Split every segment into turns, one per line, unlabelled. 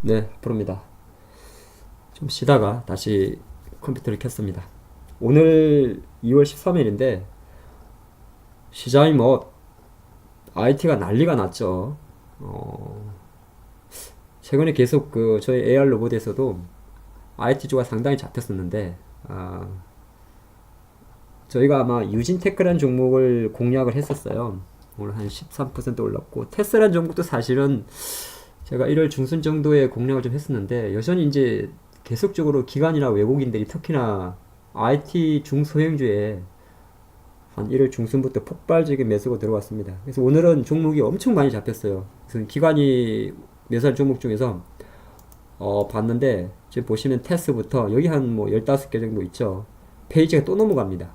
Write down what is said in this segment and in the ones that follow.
네, 부릅니다. 좀 쉬다가 다시 컴퓨터를 켰습니다. 오늘 2월 13일인데 시장이 뭐 IT가 난리가 났죠. 어, 최근에 계속 그 저희 AR 로봇에서도 IT 주가 상당히 잡혔었는데 저희가 아마 유진테크라는 종목을 공략을 했었어요. 오늘 한 13% 올랐고 테스라는 종목도 사실은 제가 1월 중순 정도에 공략을 좀 했었는데 여전히 이제 계속적으로 기관이나 외국인들이 특히나 IT 중소형주에 한 1월 중순부터 폭발적인 매수가 들어왔습니다. 그래서 오늘은 종목이 엄청 많이 잡혔어요. 그래서 기관이 매수한 종목 중에서 봤는데 지금 보시면 테스부터 여기 한 뭐 15개 정도 있죠. 페이지가 또 넘어갑니다.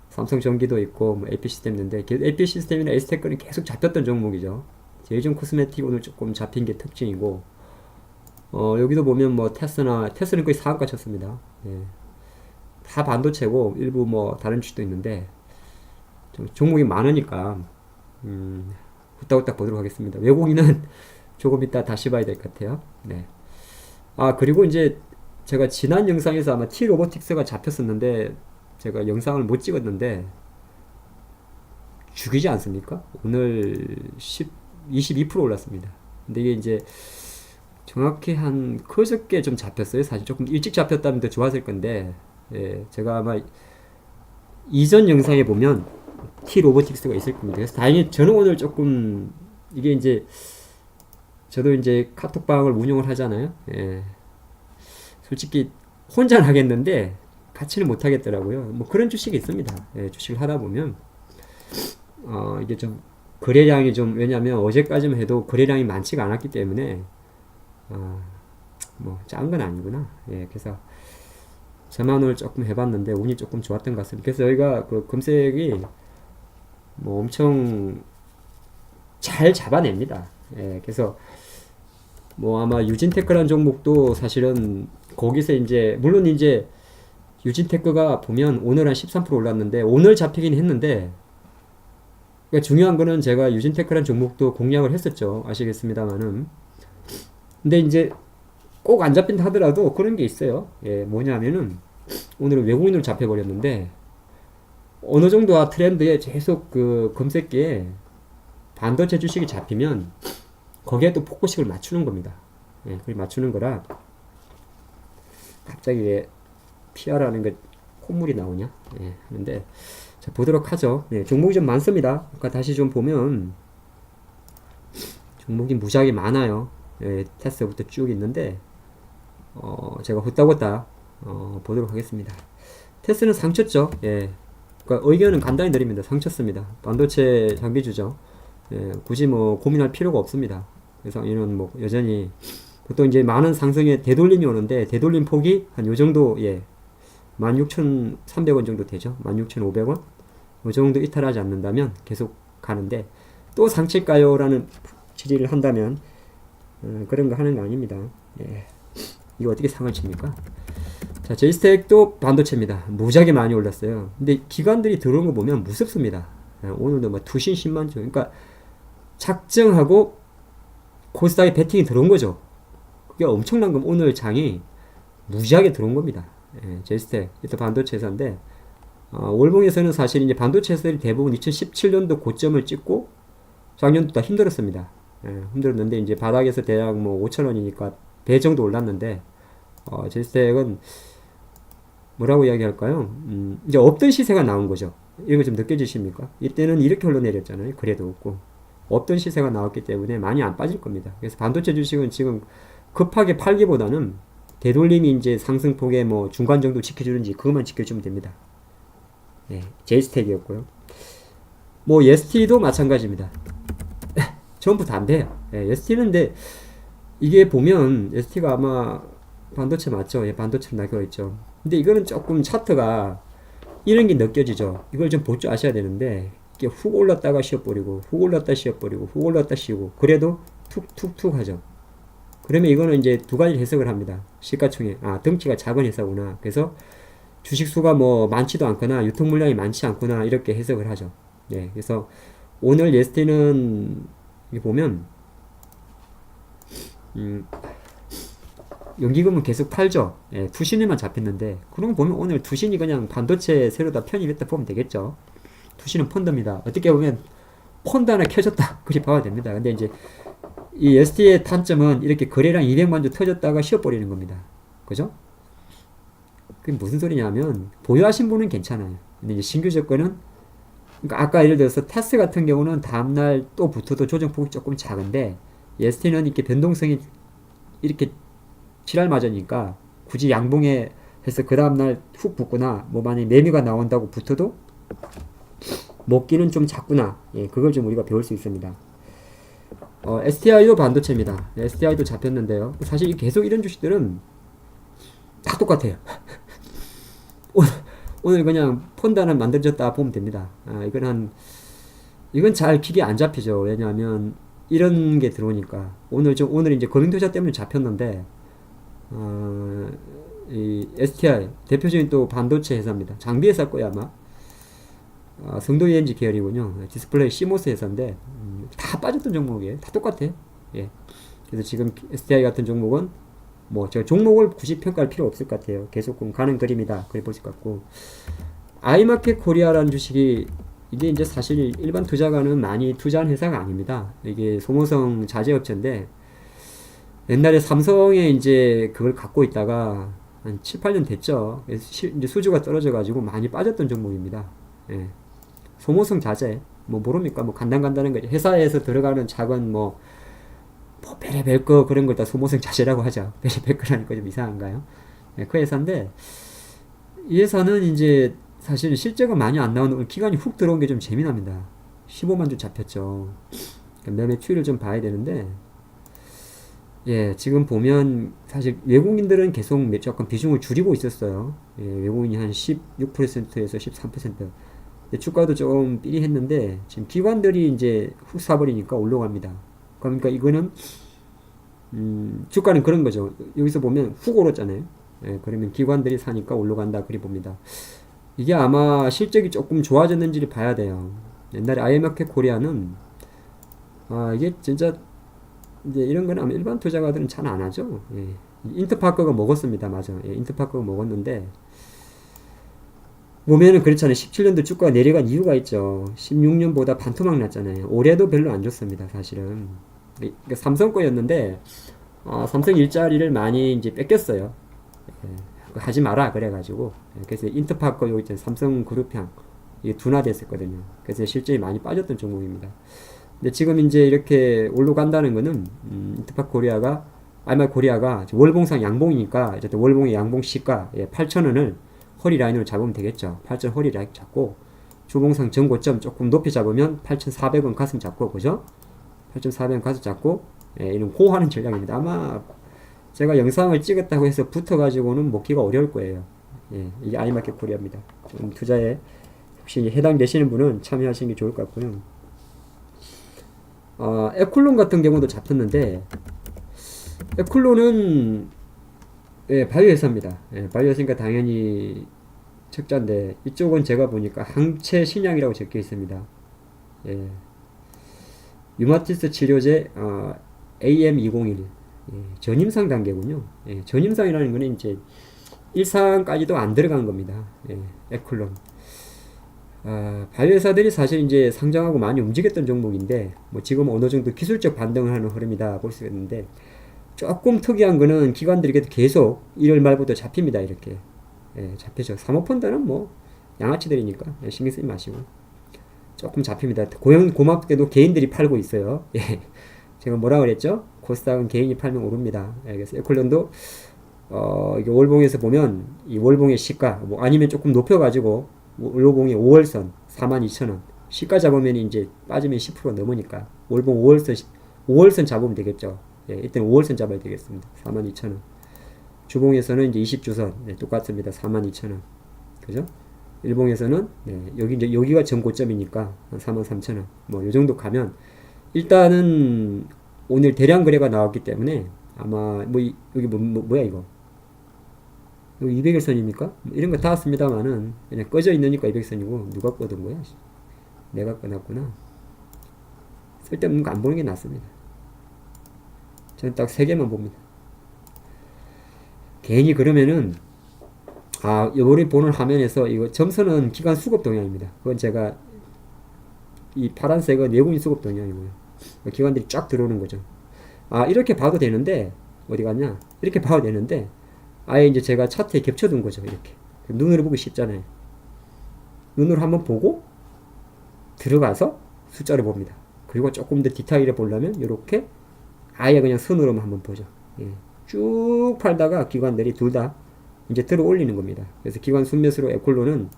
삼성전기도 있고 뭐 AP 시스템 있는데 AP 시스템이나 S테크는 계속 잡혔던 종목이죠. 제이준 코스메틱 오늘 조금 잡힌 게 특징이고 여기도 보면 뭐 테스는 거의 상한가 쳤습니다. 예. 다 반도체고 일부 뭐 다른 주식도 있는데 종목이 많으니까 후딱후딱 보도록 하겠습니다. 외국인은 조금 이따 다시 봐야 될 것 같아요. 네. 그리고 이제 제가 지난 영상에서 아마 T 로보틱스가 잡혔었는데 제가 영상을 못 찍었는데 죽이지 않습니까? 오늘 22% 올랐습니다. 근데 이게 이제 정확히 한 그저께 좀 잡혔어요. 사실 조금 일찍 잡혔다면 더 좋았을 건데 제가 아마 이전 영상에 보면 T 로보틱스가 있을 겁니다. 그래서 다행히 저는 오늘 조금 이게 이제 저도 이제 카톡방을 운영을 하잖아요. 솔직히 혼자 하겠는데 같이는 못 하겠더라고요. 뭐 그런 주식이 있습니다. 주식을 하다 보면 이게 좀 거래량이 좀 왜냐하면 어제까지만 해도 거래량이 많지가 않았기 때문에 뭐 작은 건 아니구나. 그래서 저만 오늘 조금 해봤는데 운이 조금 좋았던 것 같습니다. 그래서 저희가 그 금색이 뭐 엄청 잘 잡아냅니다. 그래서 뭐 아마 유진테크라는 종목도 사실은 거기서 이제 물론 이제 유진테크가 보면 오늘 한 13% 올랐는데 오늘 잡히긴 했는데 그러니까 중요한 거는 제가 유진테크라는 종목도 공략을 했었죠. 아시겠습니다만은 근데 이제 꼭 안 잡힌다 하더라도 그런 게 있어요. 뭐냐면은 오늘은 외국인으로 잡혀버렸는데 어느 정도 트렌드에 계속 그 금색기에 반도체 주식이 잡히면 거기에 또 포커식을 맞추는 겁니다. 그걸 맞추는 거라 갑자기 왜 PR하는 게 콧물이 나오냐? 하는데 자, 보도록 하죠. 종목이 좀 많습니다. 아까 다시 좀 보면 종목이 무지하게 많아요. 테스트부터 쭉 있는데 제가 후딱후딱 보도록 하겠습니다. 테스트는 상쳤죠. 그러니까 의견은 간단히 드립니다. 상쳤습니다. 반도체 장비주죠. 굳이 뭐 고민할 필요가 없습니다. 그래서 이는 뭐 여전히 보통 이제 많은 상승에 되돌림이 오는데 되돌림 폭이 한 요 정도 16,300원 정도 되죠. 16,500원 요 정도 이탈하지 않는다면 계속 가는데 또 상칠까요? 라는 질의를 한다면 그런 거 하는 거 아닙니다. 이거 어떻게 상을 칩니까? 자, 제이스텍도 반도체입니다. 무지하게 많이 올랐어요. 근데 기관들이 들어온 거 보면 무섭습니다. 오늘도 뭐 투신 10만 주. 그러니까 작정하고 코스닥에 베팅이 들어온 거죠. 그게 엄청난 건 오늘 장이 무지하게 들어온 겁니다. 제이스텍, 이또 반도체 회사인데, 월봉에서는 사실 이제 반도체 회사들이 대부분 2017년도 고점을 찍고 작년도 다 힘들었습니다. 힘들었는데 이제 바닥에서 대략 뭐 5,000원이니까 배 정도 올랐는데, 제이스텍은 뭐라고 이야기할까요? 이제 없던 시세가 나온 거죠. 이런 거 좀 느껴지십니까? 이때는 이렇게 흘러내렸잖아요. 그래도 없고. 없던 시세가 나왔기 때문에 많이 안 빠질 겁니다. 그래서 반도체 주식은 지금 급하게 팔기보다는 되돌림이 이제 상승폭의 뭐 중간 정도 지켜주는지 그것만 지켜주면 됩니다. 제이스텍이었고요. 뭐 ST도 마찬가지입니다. 전부 다 안 돼요. ST는 근데 이게 보면 ST가 아마 반도체 맞죠? 반도체로 나겨 있죠. 근데 이거는 조금 차트가 이런 게 느껴지죠. 이걸 좀 볼 줄 아셔야 되는데 이게 훅 올랐다가 쉬어버리고 훅 올랐다 쉬어버리고 훅 올랐다 쉬고 그래도 툭툭툭 하죠. 그러면 이거는 이제 두 가지 해석을 합니다. 시가총액 덩치가 작은 회사구나. 그래서 주식수가 뭐 많지도 않거나 유통 물량이 많지 않구나 이렇게 해석을 하죠. 그래서 오늘 예스티는 보면 연기금은 계속 팔죠. 예, 투신에만 잡혔는데 그런 거 보면 오늘 투신이 그냥 반도체 새로 다 편입했다 보면 되겠죠. 투신은 펀드입니다. 어떻게 보면 펀드 하나 켜졌다 그렇게 봐야 됩니다. 근데 이제 이 ST의 단점은 이렇게 거래량 200만 주 터졌다가 쉬어버리는 겁니다. 그죠? 그게 무슨 소리냐면 보유하신 분은 괜찮아요. 근데 이제 신규 접근은 그러니까 아까 예를 들어서 테스 같은 경우는 다음날 또 붙어도 조정폭이 조금 작은데 ST는 이렇게 변동성이 이렇게 지랄 맞으니까 굳이 양봉에 해서 그 다음날 훅 붙거나 뭐 만약에 매미가 나온다고 붙어도 먹기는 좀 작구나. 예, 그걸 좀 우리가 배울 수 있습니다. STI도 반도체입니다. STI도 잡혔는데요. 사실 계속 이런 주식들은 다 똑같아요. 오늘 그냥 펀드 하나 만들어졌다 보면 됩니다. 이건 잘 픽이 안 잡히죠. 왜냐하면 이런 게 들어오니까 오늘 이제 금융투자 때문에 잡혔는데 이 STI 대표적인 또 반도체 회사입니다. 장비 회사 거야 아마. 성도 ENG 계열이군요. 디스플레이 CMOS 회사인데 다 빠졌던 종목이에요. 다 똑같아. 예. 그래서 지금 STI 같은 종목은 뭐 제가 종목을 굳이 평가할 필요 없을 것 같아요. 계속 가는 그림이다. 그래 보실 것 같고 아이마켓 코리아라는 주식이 이게 이제 사실 일반 투자가는 많이 투자한 회사가 아닙니다. 이게 소모성 자재업체인데 옛날에 삼성에 이제 그걸 갖고 있다가 한 7, 8년 됐죠. 이제 수주가 떨어져가지고 많이 빠졌던 종목입니다. 예. 소모성 자재, 뭐 모릅니까? 뭐 간단한 거죠. 회사에서 들어가는 작은 뭐 베레벨 거 그런 걸 다 소모성 자재라고 하죠. 베레벨 거라니까 좀 이상한가요? 예, 그 회사인데 이 회사는 이제 사실 실제가 많이 안 나오는 기간이 훅 들어온 게 좀 재미납니다. 15만 주 잡혔죠. 매매 추이를 좀 봐야 되는데 예, 지금 보면 사실 외국인들은 계속 조금 비중을 줄이고 있었어요. 예, 외국인이 한 16%에서 13%. 주가도 좀 삐리했는데 지금 기관들이 이제 훅 사버리니까 올라갑니다. 그러니까 이거는 주가는 그런 거죠. 여기서 보면 훅 오르잖아요. 예, 그러면 기관들이 사니까 올라간다 그리 봅니다. 이게 아마 실적이 조금 좋아졌는지를 봐야 돼요. 옛날에 아이마켓 코리아는 이게 진짜 이제 이런 거는 아마 일반 투자가들은 잘 안 하죠. 예. 인터파크가 먹었습니다. 맞아. 예, 인터파크가 먹었는데 보면은 그렇잖아요. 17년도 주가가 내려간 이유가 있죠. 16년보다 반토막 났잖아요. 올해도 별로 안 좋습니다. 사실은. 그러니까 삼성 거였는데 삼성 일자리를 많이 이제 뺏겼어요. 예, 하지 마라 그래가지고 그래서 인터파크 요 이제 삼성 그룹형 이게 둔화됐었거든요. 그래서 실적이 많이 빠졌던 종목입니다. 근데 지금 이제 이렇게 올라간다는 거는 인터파크 코리아가 아이마 코리아가 월봉상 양봉이니까 이제 월봉의 양봉 시가 8,000원을 허리 라인으로 잡으면 되겠죠. 8,000 허리 라인 잡고 주봉상 전고점 조금 높이 잡으면 8,400원 가슴 잡고 그죠? 8,400원 가슴 잡고 이런 호하는 전략입니다. 아마 제가 영상을 찍었다고 해서 붙어가지고는 먹기가 어려울 거예요. 예, 이게 아이마켓 코리아입니다. 좀 투자에 혹시 해당되시는 분은 참여하시는 게 좋을 것 같고요. 에쿨론 같은 경우도 잡혔는데 에쿨론은 예, 바이오 회사입니다. 예, 바이오 회사니까 당연히 적자인데 이쪽은 제가 보니까 항체 신약이라고 적혀 있습니다. 예, 유마티스 치료제 AM201 예, 전임상 단계군요. 예, 전임상이라는 거는 이제 1상까지도 안 들어간 겁니다. 예, 에쿨론. 바이오 회사들이 사실 이제 상장하고 많이 움직였던 종목인데 뭐 지금 어느 정도 기술적 반등을 하는 흐름이다 볼 수 있는데 조금 특이한 거는 기관들이 계속 1월 말부터 잡힙니다. 이렇게 예, 잡히죠. 사모펀드는 뭐 양아치들이니까 신경 쓰지 마시고 조금 잡힙니다. 고맙게도 개인들이 팔고 있어요. 예, 제가 뭐라 그랬죠? 코스닥은 개인이 팔면 오릅니다. 예, 그래서 에콜론도 이게 월봉에서 보면 이 월봉의 시가 뭐 아니면 조금 높여가지고 월봉의 5월선 42,000원 시가 잡으면 이제 빠지면 10% 넘으니까 월봉 5월선 잡으면 되겠죠. 예, 일단 5월선 잡아야 되겠습니다. 42,000원. 주봉에서는 이제 20주선 네, 똑같습니다. 42,000원. 그죠? 일봉에서는 네, 여기가 전고점이니까 43,000원. 뭐 요 정도 가면 일단은 오늘 대량 거래가 나왔기 때문에 아마 뭐 여기 뭐야 이거? 여기 200일선입니까? 이런 거 다 왔습니다만은 그냥 꺼져 있으니까 200선이고 누가 꺼둔 거야? 내가 꺼놨구나. 쓸데없는 거 안 보는 게 낫습니다. 저는 딱 3개만 봅니다. 괜히 그러면은 요번에 보는 화면에서 이거 점선은 기관 수급 동향입니다. 그건 제가 이 파란색은 외국인 수급 동향이고요. 기관들이 쫙 들어오는 거죠. 이렇게 봐도 되는데 어디 갔냐? 이렇게 봐도 되는데 아예 이제 제가 차트에 겹쳐둔 거죠. 이렇게 눈으로 보기 쉽잖아요. 눈으로 한번 보고 들어가서 숫자를 봅니다. 그리고 조금 더 디테일을 보려면 이렇게 아예 그냥 선으로만 한번 보죠. 예. 쭉 팔다가 기관들이 둘 다 이제 들어 올리는 겁니다. 그래서 기관 순매수로 에콜로는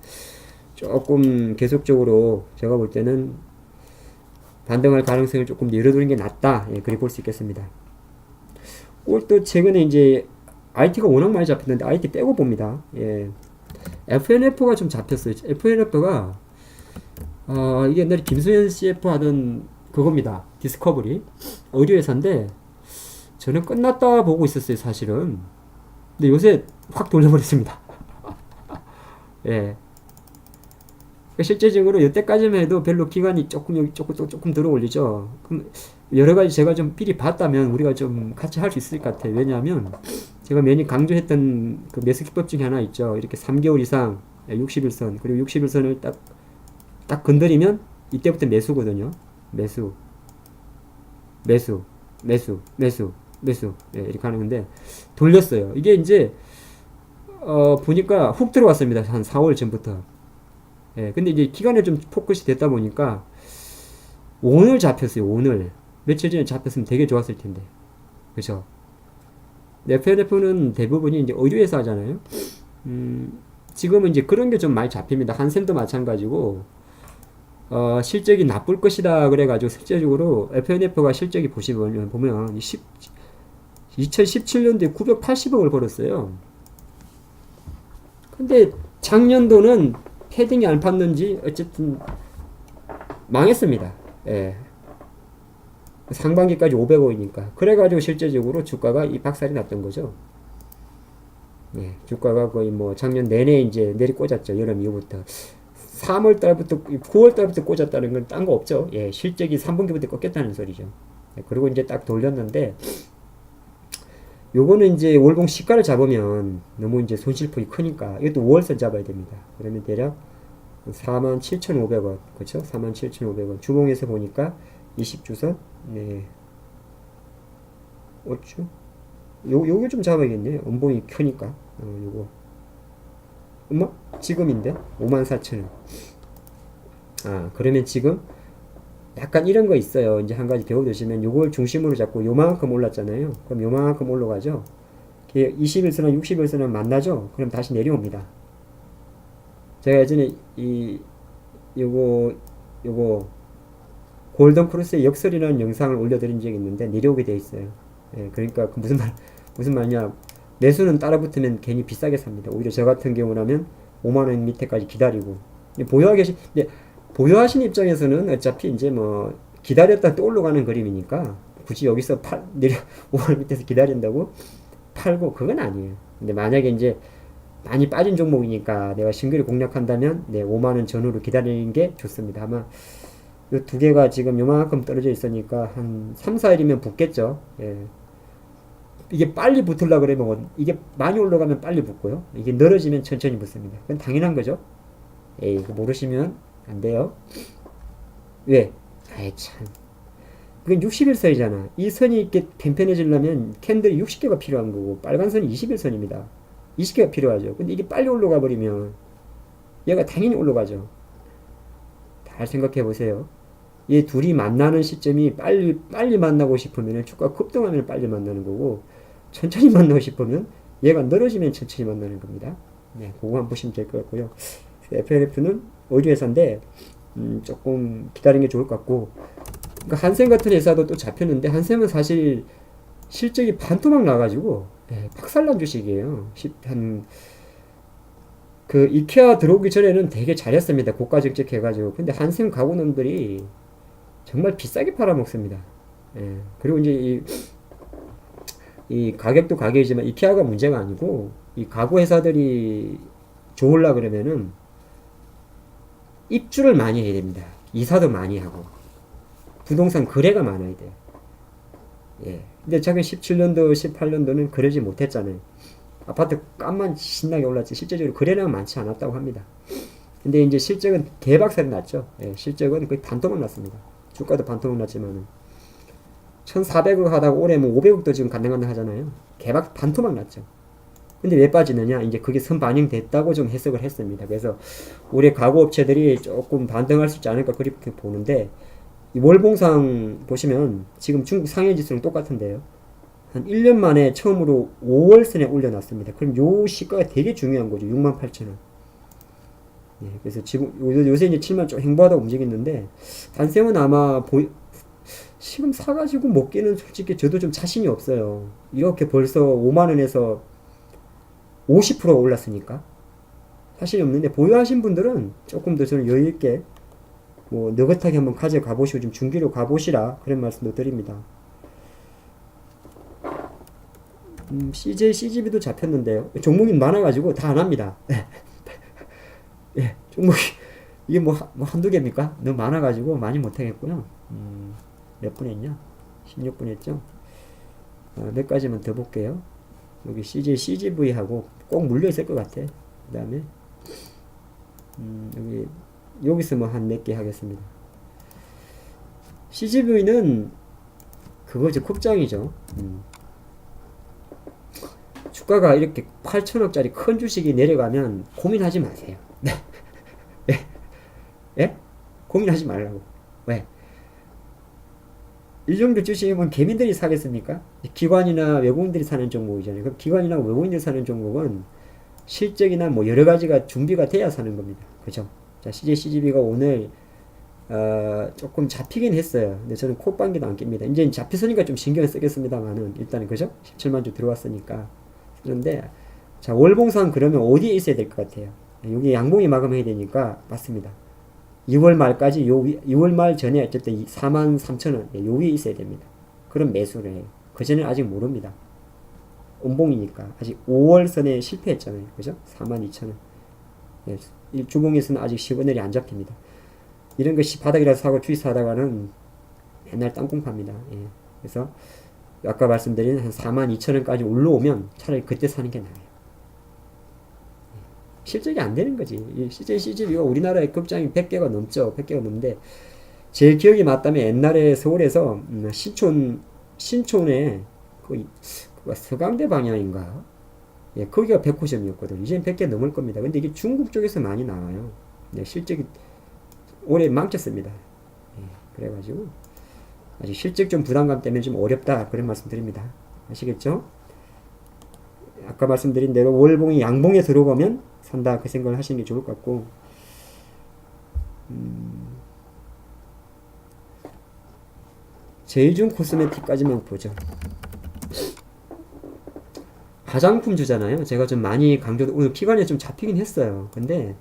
조금 계속적으로 제가 볼 때는 반등할 가능성을 조금 열어두는 게 낫다. 예, 그리 볼 수 있겠습니다. 또 최근에 이제 IT가 워낙 많이 잡혔는데 IT 빼고 봅니다. 예. FNF가 좀 잡혔어요. FNF가 이게 옛날에 김수현 CF 하던 그겁니다. 디스커버리 의류회사인데 저는 끝났다 보고 있었어요, 사실은. 근데 요새 확 돌려버렸습니다. 예. 실제적으로 이때까지만 해도 별로 기간이 조금 들어 올리죠. 그럼 여러 가지 제가 좀 미리 봤다면 우리가 좀 같이 할 수 있을 것 같아요. 왜냐하면 제가 매년 강조했던 그 매수 기법 중에 하나 있죠. 이렇게 3개월 이상 60일선 그리고 60일선을 딱 건드리면 이때부터 매수거든요. 매수 예, 이렇게 하는 건데 돌렸어요. 이게 이제 보니까 훅 들어왔습니다. 한 4월 전부터. 예, 근데 이제 기간에 좀 포커스 됐다 보니까 오늘 잡혔어요. 오늘 며칠 전에 잡혔으면 되게 좋았을 텐데, 그죠? FNF는 대부분이 이제 의류회사 하잖아요. 지금은 이제 그런 게 좀 많이 잡힙니다. 한샘도 마찬가지고 실적이 나쁠 것이다 그래가지고 실제적으로 FNF가 실적이 보면 2017년도에 980억을 벌었어요. 근데 작년도는 패딩이 안 팠는지 어쨌든 망했습니다. 예. 상반기까지 500억이니까. 그래가지고 실제적으로 주가가 이 박살이 났던 거죠. 예. 주가가 거의 뭐 작년 내내 이제 내리 꽂았죠. 여름 이후부터. 3월 달부터 9월 달부터 꽂았다는 건 딴 거 없죠. 예. 실적이 3분기부터 꺾였다는 소리죠. 예. 그리고 이제 딱 돌렸는데 요거는 이제 월봉 시가를 잡으면 너무 이제 손실폭이 크니까 이것도 5월선 잡아야 됩니다. 그러면 대략 47,500원, 그렇죠? 47,500원. 주봉에서 보니까 20주선, 네, 5주. 요거 좀 잡아야겠네요. 음봉이 크니까. 요거. 지금인데? 54,000원. 그러면 지금 약간 이런 거 있어요. 이제 한 가지 배워두시면 요걸 중심으로 잡고 요만큼 올랐잖아요. 그럼 요만큼 올라가죠. 20일선이나 60일선은 만나죠. 그럼 다시 내려옵니다. 제가 예전에 요거 골든 크로스의 역설이라는 영상을 올려드린 적이 있는데 내려오게 돼 있어요. 예, 그러니까 그 무슨 말이냐. 매수는 따라 붙으면 괜히 비싸게 삽니다. 오히려 저 같은 경우라면 5만원 밑에까지 기다리고 보유하신 입장에서는 어차피 이제 뭐 기다렸다 또 올라가는 그림이니까 굳이 여기서 5만 밑에서 기다린다고 팔고 그건 아니에요. 근데 만약에 이제 많이 빠진 종목이니까 내가 신규를 공략한다면 5만원 전후로 기다리는 게 좋습니다. 아마 이 두 개가 지금 요만큼 떨어져 있으니까 한 3, 4일이면 붙겠죠. 예. 이게 빨리 붙으려고 그러면 이게 많이 올라가면 빨리 붙고요. 이게 늘어지면 천천히 붙습니다. 그건 당연한 거죠. 이거 모르시면 안 돼요. 왜? 참. 그건 60일선이잖아. 이 선이 이렇게 팽팽해지려면 캔들이 60개가 필요한 거고, 빨간 선이 21선입니다. 20개가 필요하죠. 근데 이게 빨리 올라가 버리면 얘가 당연히 올라가죠. 잘 생각해 보세요. 얘 둘이 만나는 시점이 빨리 만나고 싶으면 주가 급등하면 빨리 만나는 거고, 천천히 만나고 싶으면 얘가 늘어지면 천천히 만나는 겁니다. 네, 그거 한번 보시면 될 것 같고요. FNF는 의류회사인데 조금 기다리는 게 좋을 것 같고, 그러니까 한샘 같은 회사도 또 잡혔는데 한샘은 사실 실적이 반토막 나가지고 박살난 주식이에요. 그 이케아 들어오기 전에는 되게 잘했습니다. 고가 정책해가지고. 근데 한샘 가구놈들이 정말 비싸게 팔아먹습니다. 그리고 이제 이 가격도 가격이지만 이케아가 문제가 아니고 이 가구 회사들이 좋으려 그러면은 입주를 많이 해야 됩니다. 이사도 많이 하고 부동산 거래가 많아야 돼요. 근데 작년 17년도 18년도는 그러지 못했잖아요. 아파트 값만 신나게 올랐지 실제적으로 거래량은 많지 않았다고 합니다. 근데 이제 실적은 개박살이 났죠. 예, 실적은 거의 반토막 났습니다. 주가도 반토막 났지만은 1,400억 하다가 올해 뭐 500억도 지금 간당간당 하잖아요. 개박 반토막 났죠. 근데 왜 빠지느냐? 이제 그게 선반영됐다고 좀 해석을 했습니다. 그래서 올해 가구업체들이 조금 반등할 수 있지 않을까 그렇게 보는데 이 월봉상 보시면 지금 중국 상해 지수랑 똑같은데요. 한 1년 만에 처음으로 5월선에 올려놨습니다. 그럼 요 시가가 되게 중요한 거죠. 68,000원. 예, 그래서 지금 요새 이제 7만 좀 행보하다 움직이는데 단sem은 아마 지금 사가지고 먹기는 솔직히 저도 좀 자신이 없어요. 이렇게 벌써 5만원에서 50% 올랐으니까 자신이 없는데 보유하신 분들은 조금 더 저는 여유있게 뭐 느긋하게 한번 가져가 보시고 좀 중기로 가보시라 그런 말씀도 드립니다. CJ, CGV도 잡혔는데요. 종목이 많아가지고 다 안 합니다. 예, 종목이 이게 뭐 한두 개입니까? 너무 많아가지고 많이 못하겠고요. 몇 분 했냐? 16분 했죠? 몇 가지만 더 볼게요. 여기 CJ, CGV하고 꼭 물려있을 것 같아. 그 다음에 여기서 뭐 한 몇 개 하겠습니다. CGV는 그거죠. 국장이죠. 주가가 이렇게 8천억짜리 큰 주식이 내려가면 고민하지 마세요. 예? 예? 고민하지 말라고. 왜? 이 정도 주식이면 개민들이 사겠습니까? 기관이나 외국인들이 사는 종목이잖아요. 그럼 기관이나 외국인들이 사는 종목은 실적이나 뭐 여러 가지가 준비가 돼야 사는 겁니다. 그죠? 자, CJ, CGV가 오늘 조금 잡히긴 했어요. 근데 저는 콧방귀도 안 낍니다. 이제 잡혔으니까 좀 신경을 쓰겠습니다만은 일단은 그죠? 17만 주 들어왔으니까. 그런데 자, 월봉상 그러면 어디에 있어야 될 것 같아요? 여기 양봉이 마감해야 되니까 맞습니다. 2월 말까지 2월 말 전에 어쨌든 43,000원 요 위에 있어야 됩니다. 그럼 매수를 해요. 그 전에 아직 모릅니다. 음봉이니까 아직 5월선에 실패했잖아요. 그죠? 42,000원. 예, 주봉에서는 아직 10원을이 안 잡힙니다. 이런 것이 바닥이라서 사고 주의사다가는 맨날 땅콩 팝니다. 예. 그래서 아까 말씀드린 한 42,000원까지 올라오면 차라리 그때 사는 게 나아요. 실적이 안 되는 거지. CJ, CGV가 우리나라의 급장이 100개가 넘죠. 100개가 넘는데 제 기억이 맞다면 옛날에 서울에서 신촌에 그 서강대 방향인가? 예, 거기가 100호점이었거든. 이제는 100개 넘을 겁니다. 근데 이게 중국 쪽에서 많이 나와요. 네, 실적이 올해 망쳤습니다. 예, 그래가지고 아직 실적 좀 부담감 때문에 좀 어렵다 그런 말씀 드립니다. 아시겠죠? 아까 말씀드린 대로 월봉이 양봉에 들어가면 산다 그 생각을 하시는 게 좋을 것 같고 제이준 코스메틱까지만 보죠. 화장품 주잖아요. 제가 좀 많이 오늘 피관에 좀 잡히긴 했어요. 근데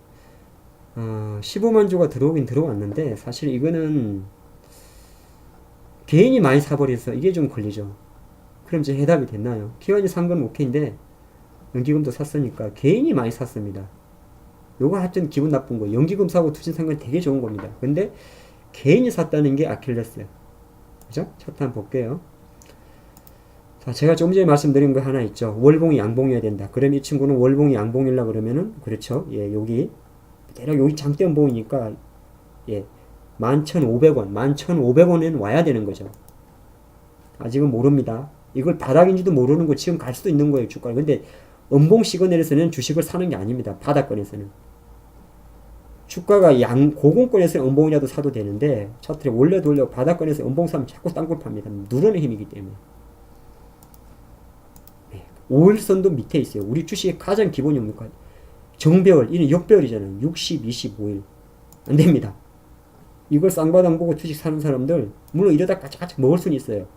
15만 주가 들어오긴 들어왔는데 사실 이거는 개인이 많이 사버려서 이게 좀 걸리죠. 그럼 이제 해답이 됐나요? 기관이 산 건 오케이인데 연기금도 샀으니까 개인이 많이 샀습니다. 요거 하여튼 기분 나쁜 거. 연기금 사고 투신 산 건 되게 좋은 겁니다. 근데 개인이 샀다는 게 아킬레스예요. 그죠? 차트 한번 볼게요. 자, 제가 좀 전에 말씀드린 거 하나 있죠. 월봉이 양봉이어야 된다. 그럼 이 친구는 월봉이 양봉이려 그러면은 그렇죠. 예, 여기 대략 여기 장대음봉이니까 예, 11,500원, 11,500원은 와야 되는 거죠. 아직은 모릅니다. 이걸 바닥인지도 모르는 거 지금 갈 수도 있는 거예요, 주가. 근데 음봉 시그널에서는 주식을 사는 게 아닙니다. 바닥권에서는. 주가가 고공권에서 음봉이라도 사도 되는데 차트를 올려 돌려 바닥권에서 음봉 사면 자꾸 땅굴 팝니다. 누르는 힘이기 때문에. 네. 5일선도 밑에 있어요. 우리 주식의 가장 기본이 뭡니까? 정배열, 이는 역배열이잖아요. 60, 20, 5일. 안 됩니다. 이걸 쌍바닥 보고 주식 사는 사람들, 물론 이러다 까짝까짝 먹을 수는 있어요.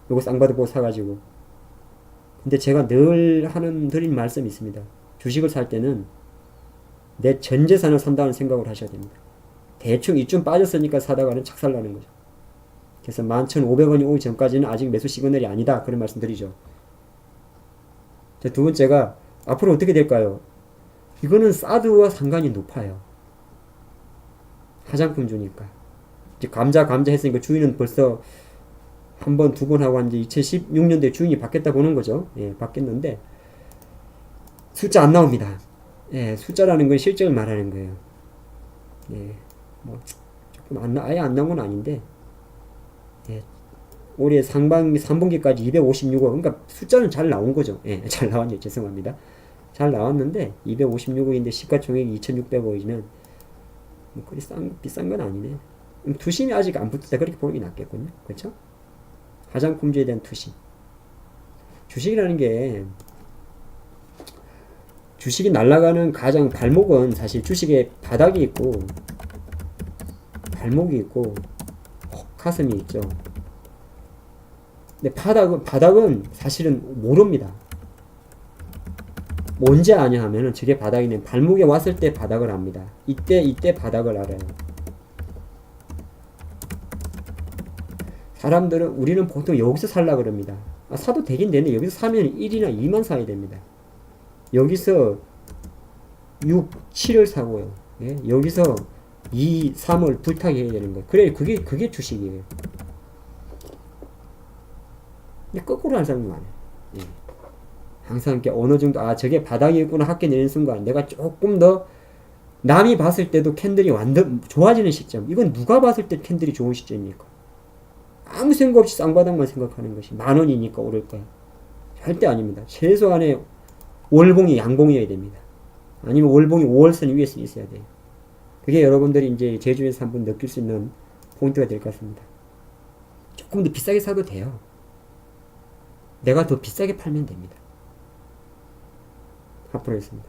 요거 쌍바닥 보고 사가지고. 근데 제가 늘 드린 말씀이 있습니다. 주식을 살 때는 내 전 재산을 산다는 생각을 하셔야 됩니다. 대충 이쯤 빠졌으니까 사다가는 착살나는 거죠. 그래서 11,500원이 오기 전까지는 아직 매수 시그널이 아니다. 그런 말씀 드리죠. 두 번째가 앞으로 어떻게 될까요? 이거는 사드와 상관이 높아요. 화장품 주니까. 이제 감자 했으니까 주인은 벌써 한 번, 두 번 하고 이제 2016년도에 주인이 바뀌었다 보는 거죠. 예, 바뀌었는데 숫자 안 나옵니다. 예, 숫자라는 건 실적을 말하는 거예요. 예, 뭐 조금 아예 안 나온 건 아닌데, 예, 올해 상반기 3분기까지 256억, 그러니까 숫자는 잘 나온 거죠. 예, 잘 나왔네요. 죄송합니다. 잘 나왔는데 256억인데 시가총액이 2,600억이면 뭐 그리 비싼 건 아니네. 투심이 아직 안 붙었다 그렇게 보는 게 낫겠군요. 그렇죠? 화장품주에 대한 투심. 주식이라는 게 주식이 날아가는 가장 발목은 사실 주식의 바닥이 있고 발목이 있고 가슴이 있죠. 근데 바닥은 사실은 모릅니다. 뭔지 아냐 하면은 저게 바닥이네. 발목에 왔을 때 바닥을 압니다. 이때 바닥을 알아요. 사람들은 우리는 보통 여기서 살라 그럽니다. 사도 되긴 되는데 여기서 사면 1이나 2만 사야 됩니다. 여기서 6, 7을 사고요. 예? 여기서 2, 3을 불타게 해야 되는 거예요. 그래 그게 주식이에요. 근데 거꾸로 하는 사람이 많아요. 예. 항상 이렇게 어느 정도 저게 바닥이구나 학교 내는 순간 내가 조금 더 남이 봤을 때도 캔들이 완전 좋아지는 시점. 이건 누가 봤을 때 캔들이 좋은 시점입니까? 아무 생각 없이 쌍바닥만 생각하는 것이 10,000원이니까 오를 거야. 절대 아닙니다. 최소한의 월봉이 양봉이어야 됩니다. 아니면 월봉이 5월선 위에서 있어야 돼요. 그게 여러분들이 이제 제주에서 한번 느낄 수 있는 포인트가 될 것 같습니다. 조금 더 비싸게 사도 돼요. 내가 더 비싸게 팔면 됩니다. 앞으로 했습니다.